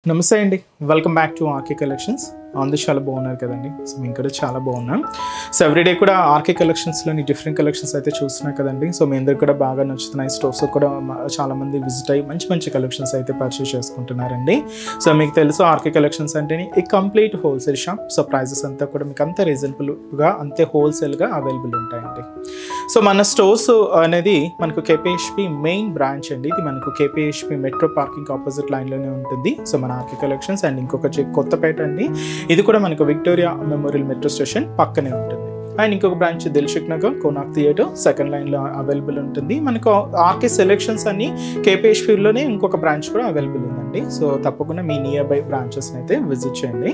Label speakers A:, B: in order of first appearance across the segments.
A: నమస్తే అండి, welcome back to RK collections. అందరూ చాలా బాగున్నారు కదండి. సో మేము కూడా చాలా బాగున్నాం. సో ఎవ్రీడే కూడా ఆర్కే కలెక్షన్స్లోని డిఫరెంట్ కలెక్షన్స్ అయితే చూస్తున్నాం కదండి. సో మీ అందరికి కూడా బాగా నచ్చుతున్నాయి. స్టోర్స్ కూడా చాలామంది విజిట్ అయ్యి మంచి మంచి కలెక్షన్స్ అయితే పర్చేస్ చేసుకుంటున్నారండి. సో మీకు తెలుసు ఆర్కే కలెక్షన్స్ అంటే ఈ complete wholesale shop. So prices అంతా కూడా మీకు అంత రీజనబుల్గా అంతే హోల్సేల్గా అవైలబుల్ ఉంటాయండి. సో మన స్టోర్స్ అనేది మనకు కేపీహెచ్పి మెయిన్ బ్రాంచ్ అండి. ఇది మనకు కేపీహెచ్పి మెట్రో పార్కింగ్ ఆపోజిట్ లైన్లోనే ఉంటుంది. సో మన ఆర్కే కలెక్షన్స్ అండ్ ఇంకొక కొత్తపేట అండి. ఇది కూడా మనకు విక్టోరియా మెమోరియల్ మెట్రో స్టేషన్ పక్కనే ఉంటుంది. అండ్ ఇంకొక branch Dilsukh Nagar Konark theatre second లైన్లో అవైలబుల్ ఉంటుంది. మనకు ఆర్కే సెలెక్షన్స్ అన్ని కేపీహెచ్పిలోనే ఇంకొక బ్రాంచ్ కూడా అవైలబుల్ ఉందండి. సో తప్పకుండా మీ నియర్ బై బ్రాంచెస్ని అయితే విజిట్ చేయండి.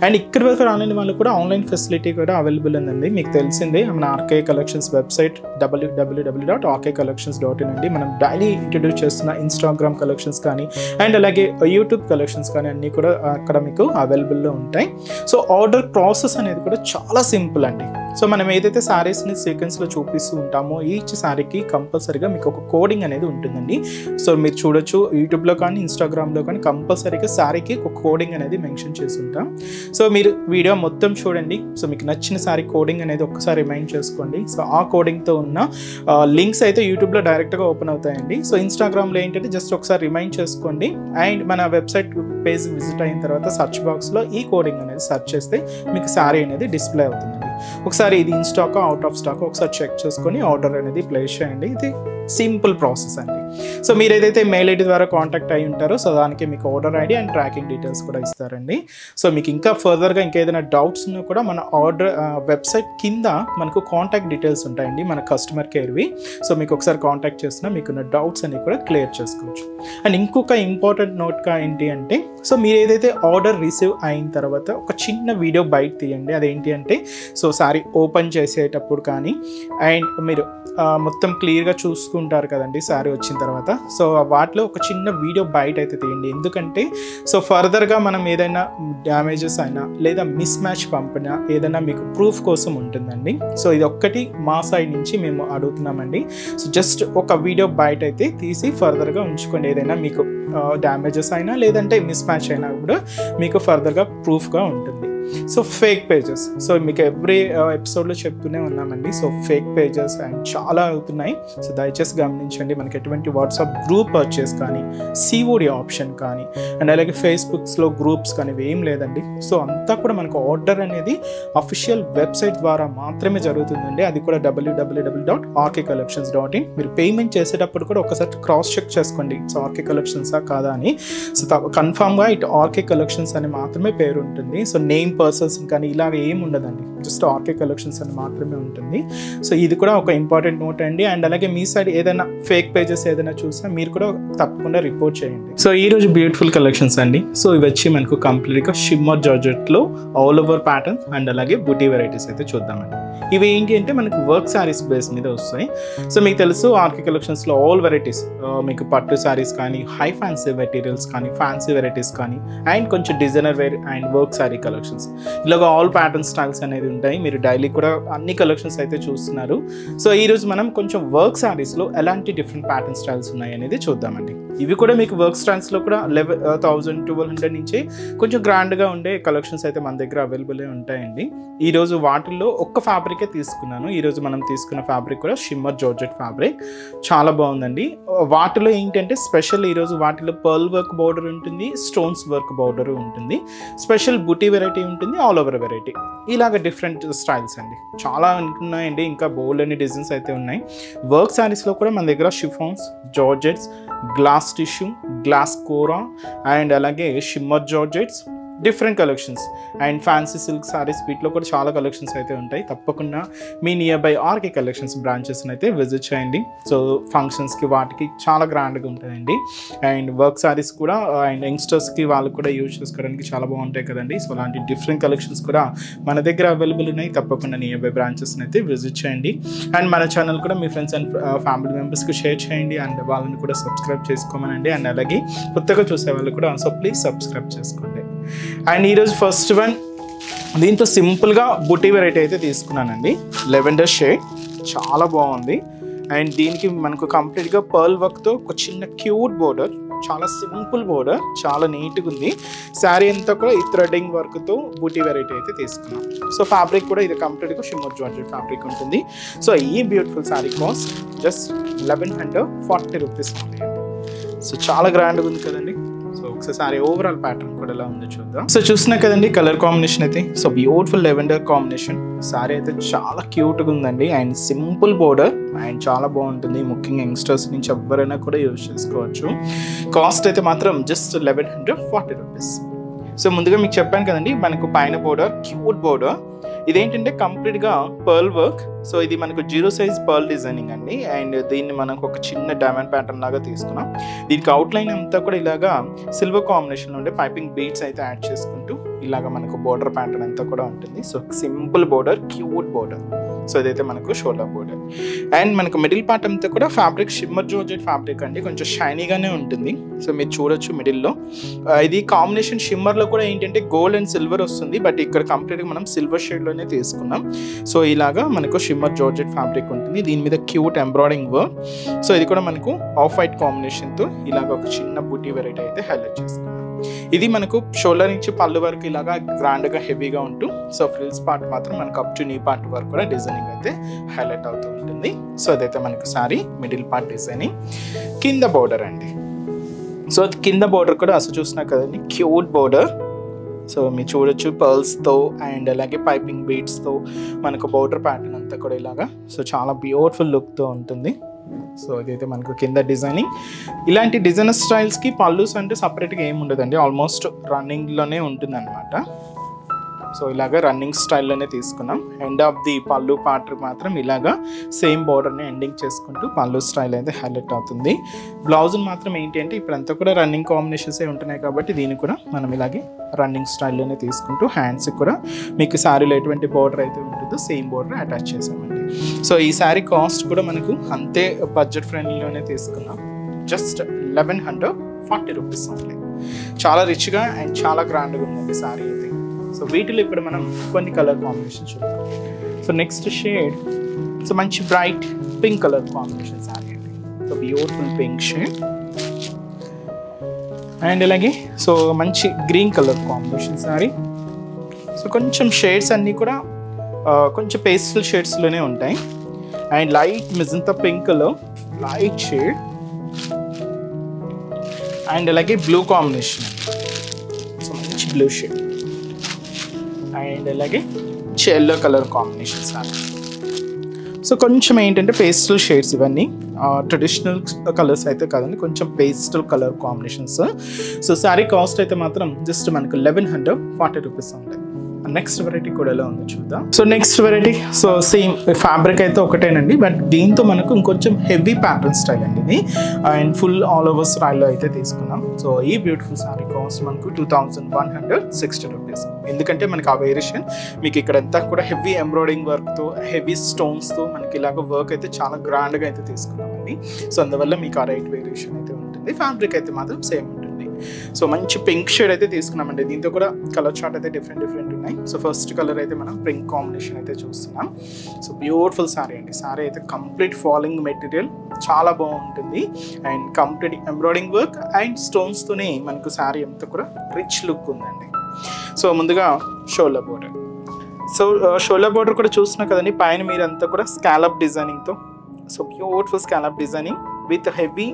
A: అండ్ ఇక్కడి వరకు రాలేని వాళ్ళు కూడా ఆన్లైన్ ఫెసిలిటీ కూడా అవైలబుల్ ఉందండి. మీకు తెలిసిందే మన ఆర్కే కలెక్షన్స్ వెబ్సైట్ www.rkcollections.in అండి. మనం డైలీ ఇంట్రడ్యూస్ చేస్తున్న ఇన్స్టాగ్రామ్ కలెక్షన్స్ కానీ అండ్ అలాగే యూట్యూబ్ కలెక్షన్స్ కానీ అన్నీ కూడా అక్కడ మీకు అవైలబుల్లో ఉంటాయి. సో ఆర్డర్ ప్రాసెస్ అనేది కూడా చాలా సింపుల్ అండి. సో మనం ఏదైతే శారీస్ని సీక్వెన్స్లో చూపిస్తూ ఉంటామో ఈచ్ శారీకి కంపల్సరీగా మీకు ఒక కోడింగ్ అనేది ఉంటుందండి. సో మీరు చూడొచ్చు యూట్యూబ్లో కానీ ఇన్స్టాగ్రామ్లో కానీ కంపల్సరీగా శారీకి ఒక కోడింగ్ అనేది మెన్షన్ చేసి ఉంటాం. సో మీరు వీడియో మొత్తం చూడండి. సో మీకు నచ్చిన శారీ కోడింగ్ అనేది ఒక్కసారి రిమైండ్ చేసుకోండి. సో ఆ కోడింగ్తో ఉన్న లింక్స్ అయితే యూట్యూబ్లో డైరెక్ట్గా ఓపెన్ అవుతాయండి. సో ఇన్స్టాగ్రామ్లో ఏంటంటే జస్ట్ ఒకసారి రిమైండ్ చేసుకోండి. అండ్ మన వెబ్సైట్ పేజ్ విజిట్ అయిన తర్వాత సర్చ్ బాక్స్లో ఈ కోడింగ్ అనేది సెర్చ్ చేస్తే మీకు శారీ అనేది డిస్ప్లే అవుతుందండి. ఒకసారి ఇది in stock out of stock ఒకసారి చెక్ చేసుకొని ఆర్డర్ అనేది ప్లేస్ చేయండి. ఇది సింపుల్ ప్రాసెస్ అండి. సో మీరు ఏదైతే మెయిల్ ఐడి ద్వారా కాంటాక్ట్ అయ్యి ఉంటారో సో దానికి మీకు order ID and tracking details కూడా ఇస్తారండి. సో మీకు ఇంకా ఫర్దర్గా ఇంకేదైనా డౌట్స్ ఉన్నా కూడా మన ఆర్డర్ వెబ్సైట్ కింద మనకు కాంటాక్ట్ డీటెయిల్స్ ఉంటాయండి మన కస్టమర్ కేర్వి. సో మీకు ఒకసారి కాంటాక్ట్ చేసినా మీకున్న డౌట్స్ అన్ని కూడా క్లియర్ చేసుకోవచ్చు. అండ్ ఇంకొక ఇంపార్టెంట్ నోట్గా ఏంటి అంటే సో మీరు ఏదైతే ఆర్డర్ రిసీవ్ అయిన తర్వాత ఒక చిన్న వీడియో బయట తీయండి. అదేంటి అంటే సో సారీ ఓపెన్ చేసేటప్పుడు కానీ అండ్ మీరు మొత్తం క్లియర్గా చూసుకుంటారు కదండి శారీ వచ్చిన తర్వాత. సో వాటిలో ఒక చిన్న వీడియో బయట అయితే తీయండి. ఎందుకంటే సో ఫర్దర్గా మనం ఏదైనా డ్యామేజెస్ అయినా లేదా మిస్ మ్యాచ్ పంపినా ఏదైనా మీకు ప్రూఫ్ కోసం ఉంటుందండి. సో ఇది ఒక్కటి మా సైడ్ నుంచి మేము అడుగుతున్నామండి. సో జస్ట్ ఒక వీడియో బయట అయితే తీసి ఫర్దర్గా ఉంచుకోండి. ఏదైనా మీకు డ్యామేజెస్ అయినా లేదంటే మిస్ మ్యాచ్ అయినా కూడా మీకు ఫర్దర్గా ప్రూఫ్గా ఉంటుంది. సో ఫేక్ పేజెస్ సో మీకు ఎవ్రీ ఎపిసోడ్లో చెప్తూనే ఉన్నామండి. సో ఫేక్ పేజెస్ అండ్ చాలా అవుతున్నాయి. సో దయచేసి గమనించండి. మనకి ఎటువంటి వాట్సాప్ గ్రూప్ పర్చేస్ కానీ సిఓడి ఆప్షన్ కానీ అండ్ అలాగే ఫేస్బుక్స్లో గ్రూప్స్ కానీ ఏం లేదండి. సో అంతా కూడా మనకు ఆర్డర్ అనేది అఫీషియల్ వెబ్సైట్ ద్వారా మాత్రమే జరుగుతుందండి. అది కూడా www.rkcollections.in. మీరు పేమెంట్ చేసేటప్పుడు కూడా ఒకసారి క్రాస్ చెక్ చేసుకోండి ఇట్స్ ఆర్కే కలెక్షన్సా కాదా అని. సో కన్ఫామ్గా ఇట్ ఆర్కే కలెక్షన్స్ అని మాత్రమే పేరు ఉంటుంది. సో నేమ్ పర్సన్స్ కానీ ఇలాగ ఏమి ఉండదండి. జస్ట్ ఆర్కే కలెక్షన్స్ అని మాత్రమే ఉంటుంది. సో ఇది కూడా ఒక ఇంపార్టెంట్ నోట్ అండి. అండ్ అలాగే మీ సైడ్ ఏదైనా ఫేక్ పేజెస్ ఏదైనా చూసినా మీరు కూడా తప్పకుండా రిపోర్ట్ చేయండి. సో ఈ రోజు బ్యూటిఫుల్ కలెక్షన్స్ అండి. సో ఇవి వచ్చి మనకు కంప్లీట్గా షిమ్మర్ జార్జెట్లో ఆల్ ఓవర్ ప్యాటర్న్స్ అండ్ అలాగే బుటీ వెరైటీస్ అయితే చూద్దామండి. ఇవి ఏంటి అంటే మనకు వర్క్ శారీస్ బేస్ మీద వస్తాయి. సో మీకు తెలుసు ఆర్కే కలెక్షన్స్లో ఆల్ వెరైటీస్ మీకు పట్టు శారీస్ కానీ హై ఫ్యాన్సీ మెటీరియల్స్ కానీ ఫ్యాన్సీ వెరైటీస్ కానీ అండ్ కొంచెం designer wear and work sari collections ఇలాగ ఆల్ ప్యాటర్న్ స్టైల్స్ అనేది ఉంటాయి. మీరు డైలీ కూడా అన్ని కలెక్షన్స్ అయితే చూస్తున్నారు. సో ఈరోజు మనం కొంచెం వర్క్ శారీస్లో ఎలాంటి డిఫరెంట్ ప్యాటర్న్ స్టైల్స్ ఉన్నాయి అనేది చూద్దామండి. ఇవి కూడా మీకు వర్క్ స్టైల్స్లో కూడా 1100-1200 నుంచి కొంచెం గ్రాండ్గా ఉండే కలెక్షన్స్ అయితే మన దగ్గర అవైలబుల్ ఉంటాయండి. ఈరోజు వాటిల్లో ఒక్క ఫ్యాబ్రికే తీసుకున్నాను. ఈరోజు మనం తీసుకున్న ఫ్యాబ్రిక్ కూడా షిమ్మర్ జార్జెట్ ఫ్యాబ్రిక్ చాలా బాగుందండి. వాటిలో ఏంటంటే స్పెషల్ ఈరోజు వాటిలో పర్ల్ వర్క్ బోర్డర్ ఉంటుంది, స్టోన్స్ వర్క్ బోర్డర్ ఉంటుంది, స్పెషల్ బుటీ వెరైటీ ఉంటుంది, ఆల్ ఓవర్ వెరైటీ ఇలాగ డిఫరెంట్ స్టైల్స్ అండి చాలా ఉన్నాయండి. ఇంకా బోల్డ్ అన్ని డిజైన్స్ అయితే ఉన్నాయి. వర్క్ శారీస్లో కూడా మన దగ్గర chiffons, georgettes, glass tissue, glass kora and అలాగే shimmer georgettes different collections and fancy silk saris వీటిలో కూడా చాలా కలెక్షన్స్ అయితే ఉంటాయి. తప్పకుండా మీ నియర్ బై ఆర్కే కలెక్షన్స్ బ్రాంచెస్ని అయితే విజిట్ చేయండి. సో ఫంక్షన్స్కి వాటికి చాలా గ్రాండ్గా ఉంటాయండి. అండ్ వర్క్ శారీస్ కూడా అండ్ యంగ్స్టర్స్కి వాళ్ళు కూడా యూజ్ చేసుకోవడానికి చాలా బాగుంటాయి కదండి. సో అలాంటి డిఫరెంట్ కలెక్షన్స్ కూడా మన దగ్గర అవైలబుల్ ఉన్నాయి. తప్పకుండా నియర్ బై బ్రాంచెస్ని అయితే విజిట్ చేయండి. అండ్ మన ఛానల్ కూడా మీ ఫ్రెండ్స్ అండ్ ఫ్యామిలీ మెంబర్స్కి షేర్ చేయండి అండ్ వాళ్ళని కూడా సబ్స్క్రైబ్ చేసుకోమనండి. అండ్ అలాగే కొత్తగా చూసే వాళ్ళు కూడా సో ప్లీజ్ సబ్స్క్రైబ్ చేసుకోండి. అండ్ ఈరోజు ఫస్ట్ వన్ దీంతో సింపుల్గా బుటీ వెరైటీ అయితే తీసుకున్నానండి. లెవెండర్ షేడ్ చాలా బాగుంది. అండ్ దీనికి మనకు కంప్లీట్గా పర్ల్ వర్క్తో ఒక చిన్న క్యూట్ బోర్డర్ చాలా సింపుల్ బోర్డర్, చాలా నీట్గా ఉంది. శారీ అంతా కూడా ఈ థ్రెడ్డింగ్ వర్క్తో బూటీ వెరైటీ అయితే తీసుకున్నాం. సో ఫ్యాబ్రిక్ కూడా ఇది కంప్లీట్గా షిమ్మర్ జార్జెట్ ఫ్యాబ్రిక్ ఉంటుంది. సో ఈ beautiful sari cost just 1140 rupees ఉంది. సో చాలా గ్రాండ్గా ఉంది కదండి. సో ఒకసారి ఓవరాల్ ప్యాటర్న్ కూడా ఎలా ఉందో చూద్దాం. సో చూసినా కదండి కలర్ కాంబినేషన్ అయితే. So beautiful lavender combination. Sorry అయితే చాలా క్యూట్గా ఉందండి అండ్ సింపుల్ బోర్డర్ అండ్ చాలా బాగుంటుంది. ముఖ్యంగా యంగ్స్టర్స్ నుంచి ఎవరైనా కూడా యూజ్ చేసుకోవచ్చు. కాస్ట్ అయితే మాత్రం జస్ట్ 1140 రూపీస్. సో ముందుగా మీకు చెప్పాను కదండి మనకు పైన బోర్డర్ క్యూట్ బోర్డర్. ఇదేంటంటే కంప్లీట్గా పర్ల్ వర్క్. సో ఇది మనకు 0 సైజ్ పర్ల్ డిజైనింగ్ అండి. అండ్ దీన్ని మనకు ఒక చిన్న డైమండ్ ప్యాటర్న్ లాగా తీసుకున్నాం. దీనికి అవుట్లైన్ అంతా కూడా ఇలాగా సిల్వర్ కాంబినేషన్లో ఉండే పైపింగ్ బీడ్స్ అయితే యాడ్ చేసుకుంటూ ఇలాగా మనకు బోర్డర్ ప్యాటర్న్ అంతా కూడా ఉంటుంది. So simple border, cute border. So ఇదైతే మనకు షోల్డర్ బోర్డర్. అండ్ మనకు మిడిల్ పార్ట్ అంతా కూడా ఫ్యాబ్రిక్ షిమ్మర్ జార్జెట్ ఫ్యాబ్రిక్ అండి. కొంచెం షైనీగానే ఉంటుంది. సో మీరు చూడొచ్చు మిడిల్లో ఇది కాంబినేషన్ షిమ్మర్లో కూడా ఏంటంటే గోల్డ్ అండ్ సిల్వర్ వస్తుంది. బట్ ఇక్కడ కంప్లీట్గా మనం సిల్వర్ షేడ్లోనే తీసుకున్నాం. సో ఇలాగా మనకు షిమ్మర్ జార్జెట్ ఫ్యాబ్రిక్ ఉంటుంది. దీని మీద క్యూట్ ఎంబ్రాయిడింగ్ వర్క్. సో ఇది కూడా మనకు ఆఫ్ వైట్ కాంబినేషన్తో ఇలాగ ఒక చిన్న బూటీ వెరైటీ అయితే హైలైట్ చేసుకున్నాం. ఇది మనకు షోల్డర్ నుంచి పళ్ళు వరకు ఇలాగా గ్రాండ్గా హెవీగా ఉంటూ సో ఫ్రిల్స్ పార్ట్ మాత్రం మనకు అప్ టు నీ పార్ట్ వరకు కూడా డిజైనింగ్ అయితే హైలైట్ అవుతూ ఉంటుంది. సో అదైతే మనకు సారీ మిడిల్ పార్ట్ డిజైనింగ్. కింద బోర్డర్ అండి. సో కింద బోర్డర్ కూడా అసలు చూసినా కదండి క్యూట్ బోర్డర్. సో మీరు చూడొచ్చు పర్ల్స్తో అండ్ అలాగే పైపింగ్ బీడ్స్తో మనకు బోర్డర్ ప్యాటర్న్ అంతా కూడా ఇలాగా సో చాలా బ్యూటిఫుల్ లుక్తో ఉంటుంది. సో ఇదైతే మనకు కింద డిజైనింగ్. ఇలాంటి డిజైనర్ స్టైల్స్కి పల్లూస్ అంటే సపరేట్గా ఏమి ఉండదండి, ఆల్మోస్ట్ రన్నింగ్లోనే ఉంటుంది అనమాట. సో ఇలాగ రన్నింగ్ స్టైల్లోనే తీసుకున్నాం. ఎండ్ ఆఫ్ ది పళ్ళు పార్ట్ మాత్రం ఇలాగా సేమ్ బోర్డర్ని ఎండింగ్ చేసుకుంటూ పళ్ళు స్టైల్ అయితే హైలైట్ అవుతుంది. బ్లౌజ్ని మాత్రం ఏంటి అంటే ఇప్పుడంతా కూడా రన్నింగ్ కాంబినేషన్స్ ఉంటున్నాయి కాబట్టి దీన్ని కూడా మనం ఇలాగే రన్నింగ్ స్టైల్లోనే తీసుకుంటూ హ్యాండ్స్కి కూడా మీకు శారీలో ఎటువంటి బోర్డర్ అయితే ఉంటుందో సేమ్ బోర్డర్ అటాచ్ చేసామండి. సో ఈ శారీ కాస్ట్ కూడా మనకు అంతే బడ్జెట్ ఫ్రెండ్లీలోనే తీసుకున్నాం. Just 1140 rupees only. చాలా రిచ్గా అండ్ చాలా గ్రాండ్గా ఉందండి శారీ అయితే. సో వీటిలో ఇప్పుడు మనం కొన్ని కలర్ కాంబినేషన్ చూద్దాం. సో నెక్స్ట్ షేడ్ సో మంచి bright pink colour combination sari అండి. So beautiful pink shade and అలాగే సో మంచి green colour combination sari. So కొంచెం షేడ్స్ అన్నీ కూడా కొంచెం పేస్టల్ షేడ్స్లోనే ఉంటాయి. And light magenta pink colour light shade and అలాగే బ్లూ కాంబినేషన్. సో మంచి బ్లూ షేడ్ అండ్ అలాగే yellow colour combination sari. So కొంచెం ఏంటంటే పేస్టల్ షేడ్స్ ఇవన్నీ ట్రెడిషనల్ కలర్స్ అయితే కాదండి, కొంచెం pastel colour combinations. So sari cost అయితే మాత్రం జస్ట్ మనకు 1140 రూపీస్ ఉంటాయి. నెక్స్ట్ వెరైటీ కూడా ఎలా ఉందో చూద్దాం. So next variety so same fabric అయితే ఒకటేనండి, బట్ దీంతో మనకు ఇంకొంచెం హెవీ ప్యాటర్న్ స్టైల్ అండి ఇది. అండ్ ఫుల్ ఆల్ ఓవర్ స్టైల్లో అయితే తీసుకున్నాం. సో ఈ బ్యూటిఫుల్ శారీ కాస్ట్ మనకు 2160 రూపీస్. ఎందుకంటే మనకి ఆ వేరియేషన్ మీకు ఇక్కడ అంతా కూడా హెవీ ఎంబ్రాయిడింగ్ వర్క్తో హెవీ స్టోన్స్తో మనకి ఇలాగ వర్క్ అయితే చాలా గ్రాండ్గా అయితే తీసుకున్నామండి. సో అందువల్ల మీకు ఆ రైట్ వేరియేషన్ అయితే ఉంటుంది. ఫ్యాబ్రిక్ అయితే మాత్రం సేమ్ ఉంటుంది. సో మంచి పింక్ షేడ్ అయితే తీసుకున్నామండి. దీంతో కూడా కలర్ చార్ట్ అయితే డిఫరెంట్ ఉన్నాయి. సో ఫస్ట్ కలర్ అయితే మనం పింక్ కాంబినేషన్ అయితే చూస్తున్నాం. సో బ్యూటిఫుల్ శారీ అండి. శారీ అయితే కంప్లీట్ ఫాలింగ్ మెటీరియల్ చాలా బాగుంటుంది and complete embroidering work and స్టోన్స్తోనే మనకు శారీ అంతా కూడా రిచ్ లుక్ ఉందండి. సో ముందుగా shoulder border. So shoulder border కూడా చూస్తున్నా కదండి, పైన మీరు అంతా కూడా స్కాలప్ డిజైనింగ్తో so beautiful scallop designing with heavy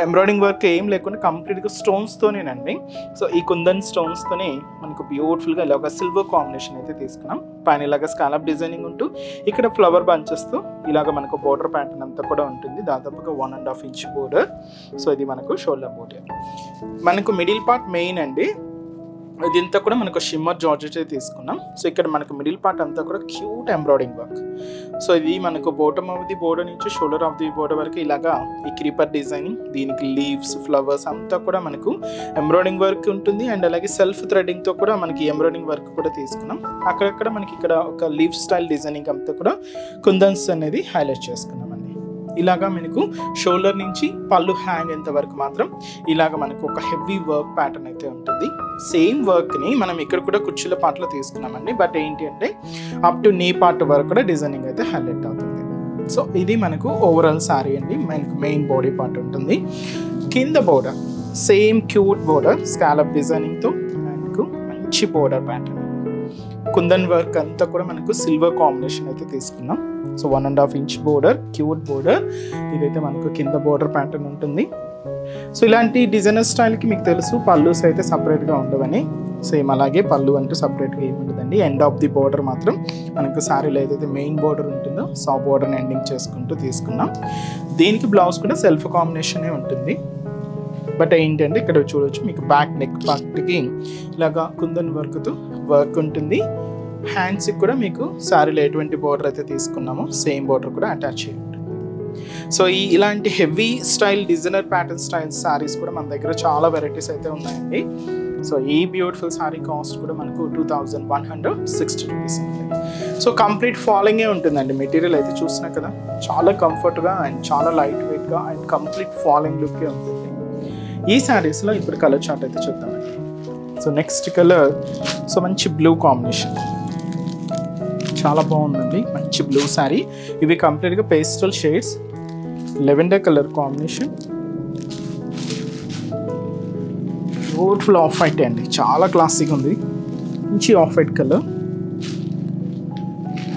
A: embroidering work ఏం లేకుండా కంప్లీట్గా స్టోన్స్తోనేనండి. సో ఈ కుందన్ స్టోన్స్తోనే మనకు బ్యూటిఫుల్గా ఇలా ఒక సిల్వర్ కాంబినేషన్ అయితే తీసుకున్నాం. పైన ఇలాగ స్కాలప్ డిజైనింగ్ ఉంటూ ఇక్కడ ఫ్లవర్ బంచెస్తో ఇలాగ మనకు బోర్డర్ ప్యాటర్న్ అంతా కూడా ఉంటుంది. దాదాపుగా 1.5 ఇంచ్ బోర్డర్. సో ఇది మనకు షోల్డర్ బోర్డర్. మనకు మిడిల్ పార్ట్ మెయిన్ అండి. ఇదంతా కూడా మనకు షిమ్మర్ జార్జెట్ తీసుకున్నాం. సో ఇక్కడ మనకు మిడిల్ పార్ట్ అంతా కూడా క్యూట్ ఎంబ్రాయిడింగ్ వర్క్. సో ఇది మనకు బాటమ్ ఆఫ్ ది బోర్డర్ నుంచి షోల్డర్ ఆఫ్ ది బోర్డర్ వరకు ఇలాగా ఈ క్రీపర్ డిజైనింగ్, దీనికి లీవ్స్ ఫ్లవర్స్ అంతా కూడా మనకు ఎంబ్రాయిడింగ్ వర్క్ ఉంటుంది. అండ్ అలాగే సెల్ఫ్ థ్రెడ్డింగ్తో కూడా మనకి ఎంబ్రాయిడింగ్ వర్క్ కూడా తీసుకున్నాం. అక్కడక్కడ మనకి ఇక్కడ ఒక లీవ్ స్టైల్ డిజైనింగ్ అంతా కూడా కుందన్స్ అనేది హైలైట్ చేసుకున్నాం. ఇలాగా మనకు షోల్డర్ నుంచి పళ్ళు హ్యాంగ్ ఎంత వరకు మాత్రం ఇలాగ మనకు ఒక హెవీ వర్క్ ప్యాటర్న్ అయితే ఉంటుంది. సేమ్ వర్క్ని మనం ఇక్కడ కూడా కుర్చీల పార్ట్లో తీసుకున్నామండి. బట్ ఏంటి అంటే అప్ టు నీ పార్ట్ వరకు కూడా డిజైనింగ్ అయితే హైలైట్ అవుతుంది. సో ఇది మనకు ఓవరాల్ శారీ అండి. మనకు మెయిన్ బాడీ పార్ట్ ఉంటుంది. కింద border same cute border scallop డిజైనింగ్తో మనకు మంచి బోర్డర్ ప్యాటర్న్. కుందన్ వర్క్ అంతా కూడా మనకు సిల్వర్ కాంబినేషన్ అయితే తీసుకున్నాం. So 1.5 inch border, cute border. ఇదైతే మనకు కింద బోర్డర్ ప్యాటర్న్ ఉంటుంది. సో ఇలాంటి డిజైనర్ స్టైల్కి మీకు తెలుసు పల్లూస్ అయితే సపరేట్గా ఉండవని. సేమ్ అలాగే పళ్ళు అంటూ సపరేట్గా ఏమి ఉండదండి. ఎండ్ ఆఫ్ ది బోర్డర్ మాత్రం మనకు శారీలో ఏదైతే మెయిన్ బోర్డర్ ఉంటుందో సో బోర్డర్ని ఎండింగ్ చేసుకుంటూ తీసుకున్నాం. దీనికి బ్లౌజ్ కూడా సెల్ఫ్ కాంబినేషనే ఉంటుంది. బట్ ఏంటంటే ఇక్కడ చూడవచ్చు మీకు బ్యాక్ నెక్ పార్ట్కి ఇలాగా కుందన్ వర్క్తో వర్క్ ఉంటుంది. హ్యాండ్స్కి కూడా మీకు శారీలో ఎటువంటి బోర్డర్ అయితే తీసుకున్నామో సేమ్ బోర్డర్ కూడా అటాచ్ చేయండి. సో ఇలాంటి heavy style designer pattern style saris కూడా మన దగ్గర చాలా వెరైటీస్ అయితే ఉన్నాయండి. సో ఈ బ్యూటిఫుల్ శారీ కాస్ట్ కూడా మనకు 2160 రూపీస్ ఉంటుంది. సో కంప్లీట్ ఫాలింగే ఉంటుందండి. మెటీరియల్ అయితే చూసినా కదా చాలా కంఫర్ట్గా అండ్ చాలా లైట్ వెయిట్గా అండ్ కంప్లీట్ ఫాలింగ్ లుక్కే ఉంటుంది. ఈ శారీస్లో ఇప్పుడు కలర్ చార్ట్ అయితే చూద్దామండి. సో నెక్స్ట్ కలర్ సో మంచి బ్లూ కాంబినేషన్, చాలా బాగుందండి. మంచి బ్లూ శారీ. ఇవి కంప్లీట్గా pastel shades, lavender colour combination, beautiful off white అండి. చాలా క్లాసిక్ ఉంది. మంచి ఆఫ్ వైట్ కలర్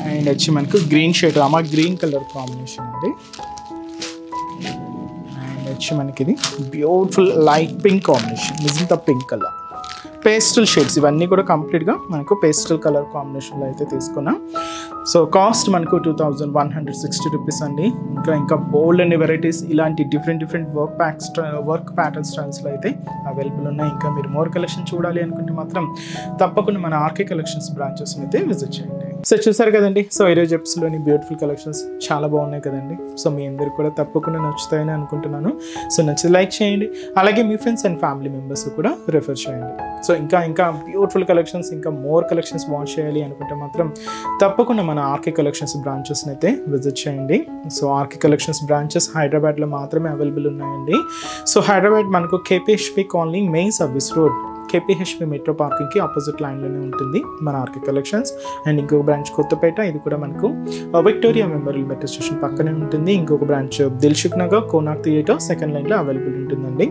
A: అండ్ వచ్చి మనకు green shade Rama green colour combination అండి. అండ్ వచ్చి మనకి ఇది beautiful light pink combination, magenta pink colour, pastel shades. ఇవన్నీ కూడా కంప్లీట్గా మనకు పేస్టల్ కలర్ కాంబినేషన్లో అయితే తీసుకున్నాం. సో కాస్ట్ మనకు 2160 రూపీస్ అండి. ఇంకా బోల్డ్ అనే వెరైటీస్ ఇలాంటి డిఫరెంట్ వర్క్ ప్యాటర్న్ స్టైల్స్లో అయితే అవైలబుల్ ఉన్నాయి. ఇంకా మీరు మోర్ కలెక్షన్ చూడాలి అనుకుంటే మాత్రం తప్పకుండా మన ఆర్కే కలెక్షన్స్ బ్రాంచెస్ని అయితే విజిట్ చేయండి. సో చూసారు కదండి. సో ఈరోజు ఎపిసోడ్లోని బ్యూటిఫుల్ కలెక్షన్స్ చాలా బాగున్నాయి కదండి. సో మీ అందరికి కూడా తప్పకుండా నచ్చుతాయని అనుకుంటున్నాను. సో నచ్చితే లైక్ చేయండి, అలాగే మీ ఫ్రెండ్స్ అండ్ ఫ్యామిలీ మెంబర్స్ కూడా రిఫర్ చేయండి. సో ఇంకా బ్యూటిఫుల్ కలెక్షన్స్, ఇంకా మోర్ కలెక్షన్స్ వాచ్ చేయాలి అనుకుంటే మాత్రం తప్పకుండా మన ఆర్కే కలెక్షన్స్ బ్రాంచెస్ని అయితే విజిట్ చేయండి. సో ఆర్కే కలెక్షన్స్ బ్రాంచెస్ హైదరాబాద్లో మాత్రమే అవైలబుల్ ఉన్నాయండి. సో హైదరాబాద్ మనకు KPHB colony main service road, KPHB metro పార్కింగ్కి ఆపోజిట్ లైన్లోనే ఉంటుంది మన ఆర్కే కలెక్షన్స్. అండ్ ఇంకొక బ్రాంచ్ కొత్తపేట, ఇది కూడా మనకు విక్టోరియా మెమోరియల్ మెట్రో స్టేషన్ పక్కనే ఉంటుంది. ఇంకొక branch Dilsukh Nagar Konark theatre second లైన్లో అవైలబుల్ ఉంటుందండి.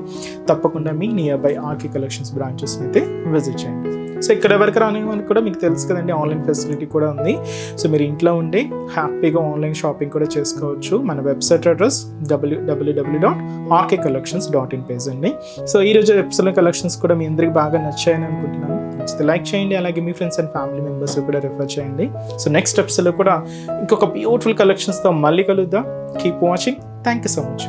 A: తప్పకుండా మీ నియర్ బై ఆర్కే కలెక్షన్స్ బ్రాంచెస్ని అయితే విజిట్ చేయండి. సో ఇక్కడ వరకు రానివ్వని కూడా మీకు తెలుసు కదండి, ఆన్లైన్ ఫెసిలిటీ కూడా ఉంది. సో మీరు ఇంట్లో ఉండి హ్యాపీగా ఆన్లైన్ షాపింగ్ కూడా చేసుకోవచ్చు. మన వెబ్సైట్ అడ్రస్ www.rkcollections.in పేజ్ అండి. సో ఈరోజు ఎపిసోడ్ కలెక్షన్స్ కూడా మీ అందరికి బాగా నచ్చాయని అనుకుంటున్నాను. నచ్చితే లైక్ చేయండి, అలాగే మీ ఫ్రెండ్స్ అండ్ ఫ్యామిలీ మెంబర్స్ కూడా రిఫర్ చేయండి. సో నెక్స్ట్ ఎపిసోడ్లో కూడా ఇంకొక బ్యూటిఫుల్ కలెక్షన్స్తో మళ్ళీ కలుద్దాం. Keep watching. Thank you so much.